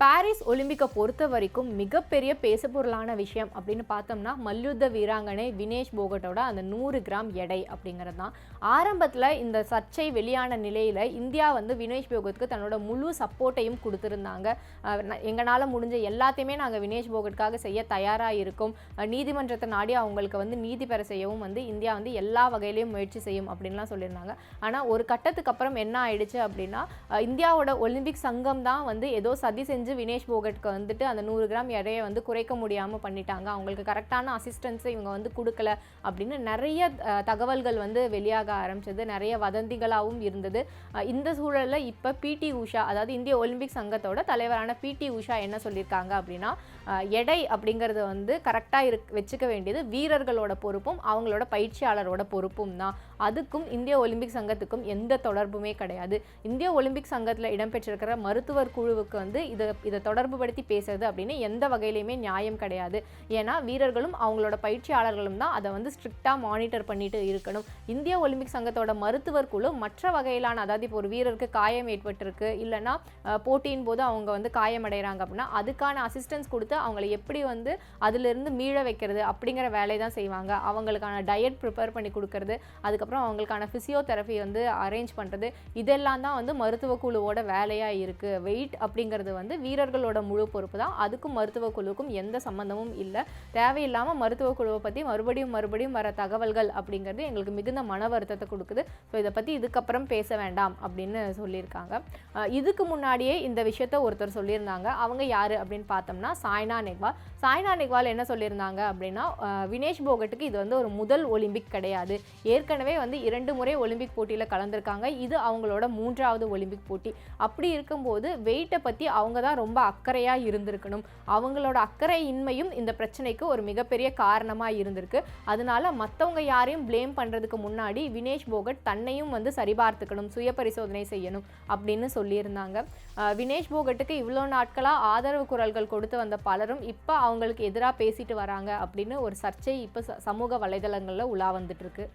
Paris ஒலிம்பிக்கை பொறுத்த வரைக்கும் மிகப்பெரிய பேசுபொருளான விஷயம் அப்படின்னு பார்த்தோம்னா மல்யுத்த வீராங்கனை வினேஷ் போகட்டோட அந்த 100 கிராம் எடை அப்படிங்கிறது தான். ஆரம்பத்தில் இந்த சர்ச்சை வெளியான நிலையில் இந்தியா வந்து வினேஷ் போகத்துக்கு தன்னோட முழு சப்போர்ட்டையும் கொடுத்துருந்தாங்க. எங்களால் முடிஞ்ச எல்லாத்தையுமே நாங்கள் வினேஷ் போகட்டுக்காக செய்ய தயாராக இருக்கோம், நீதிமன்றத்தை நாடி அவங்களுக்கு வந்து நீதி பெற செய்யவும் வந்து இந்தியா வந்து எல்லா வகையிலையும் முயற்சி செய்யும் அப்படின்லாம் சொல்லியிருந்தாங்க. ஆனால் ஒரு கட்டத்துக்கு அப்புறம் என்ன ஆயிடுச்சு அப்படின்னா, இந்தியாவோட ஒலிம்பிக் சங்கம் தான் வந்து ஏதோ சதி செஞ்சு வினேஷ் போகட்டுக்கு வந்துட்டு அந்த 100 கிராம் எடையை வந்து குறைக்க முடியாமல் பண்ணிட்டாங்க, அவங்களுக்கு கரெக்டான அசிஸ்டன்ஸை இவங்க வந்து கொடுக்கல அப்படின்னு நிறைய தகவல்கள் வந்து வெளியாக ஆரம்பிச்சது, நிறைய வதந்திகளாகவும் இருந்தது. இந்த சூழலில் இப்போ பிடி உஷா, அதாவது இந்திய ஒலிம்பிக் சங்கத்தோட தலைவரான பிடி உஷா என்ன சொல்லியிருக்காங்க அப்படின்னா, எடை அப்படிங்கிறது வந்து கரெக்டாக வச்சுக்க வேண்டியது வீரர்களோட பொறுப்பும் அவங்களோட பயிற்சியாளரோட பொறுப்பும் தான். அதுக்கும் இந்திய ஒலிம்பிக் சங்கத்துக்கும் எந்த தொடர்புமே கிடையாது. இந்திய ஒலிம்பிக் சங்கத்தில் இடம்பெற்றிருக்கிற மருத்துவர் குழுவுக்கு வந்து இதை தொடர்பு படுத்தி பேசுறது அப்படின்னு எந்த வகையிலையுமே நியாயம் கிடையாது. ஏன்னா வீரர்களும் அவங்களோட பயிற்சியாளர்களும் தான் அதை வந்து ஸ்ட்ரிக்டாக மானிட்டர் பண்ணிட்டு இருக்கணும். இந்திய ஒலிம்பிக் சங்கத்தோட மருத்துவர் குழு மற்ற வகையிலான, அதாவது இப்போ ஒரு வீரருக்கு காயம் ஏற்பட்டிருக்கு, இல்லைன்னா போட்டியின் போது அவங்க வந்து காயமடைகிறாங்க அப்படின்னா அதுக்கான அசிஸ்டன்ஸ் கொடுத்து அவங்களை எப்படி வந்து அதிலிருந்து மீள வைக்கிறது அப்படிங்கிற வேலை தான் செய்வாங்க. அவங்களுக்கான டயட் ப்ரிப்பேர் பண்ணி கொடுக்கறது, அதுக்கப்புறம் அவங்களுக்கான ஃபிசியோதெரப்பி வந்து அரேஞ்ச் பண்ணுறது, இதெல்லாம் தான் வந்து மருத்துவ குழுவோட வேலையாக இருக்குது. வெயிட் அப்படிங்கிறது வந்து வீரர்களோட முழு பொறுப்பு தான். அதுக்கும் மருத்துவ குழுவுக்கும் எந்த சம்மந்தமும் இல்லை. தேவையில்லாமல் மருத்துவ குழுவை பற்றி மறுபடியும் வர தகவல்கள் அப்படிங்கிறது எங்களுக்கு மிகுந்த மன வருத்தத்தை கொடுக்குது. ஸோ இதை பற்றி இதுக்கப்புறம் பேச வேண்டாம் அப்படின்னு சொல்லியிருக்காங்க. இதுக்கு முன்னாடியே இந்த விஷயத்த ஒருத்தர் சொல்லியிருந்தாங்க. அவங்க யார் அப்படின்னு பார்த்தோம்னா சாய்னா நேவால் என்ன சொல்லியிருந்தாங்க அப்படின்னா, வினேஷ் போகட்டுக்கு இது வந்து ஒரு முதல் ஒலிம்பிக் கிடையாது, ஏற்கனவே வந்து 2 முறை ஒலிம்பிக் போட்டியில் கலந்துருக்காங்க, இது அவங்களோட 3வது ஒலிம்பிக் போட்டி. அப்படி இருக்கும்போது வெயிட்டை பற்றி அவங்க தான் ரொம்ப அக்கறையாக இருந்திருக்கணும். அவங்களோட அக்கறையின்மையும் இந்த பிரச்சனைக்கு ஒரு மிகப்பெரிய காரணமாக இருந்திருக்கு. அதனால மற்றவங்க யாரையும் ப்ளேம் பண்ணுறதுக்கு முன்னாடி வினேஷ் போகட் தன்னையும் வந்து சரிபார்த்துக்கணும், சுய பரிசோதனை செய்யணும் அப்படின்னு சொல்லியிருந்தாங்க. வினேஷ் போகட்டுக்கு இவ்வளோ நாட்களாக ஆதரவு குரல்கள் கொடுத்து வந்த பலரும் இப்போ அவங்களுக்கு எதிராக பேசிட்டு வராங்க அப்படின்னு ஒரு சர்ச்சை இப்போ சமூக வலைதளங்களில் உலா வந்துட்டு இருக்கு.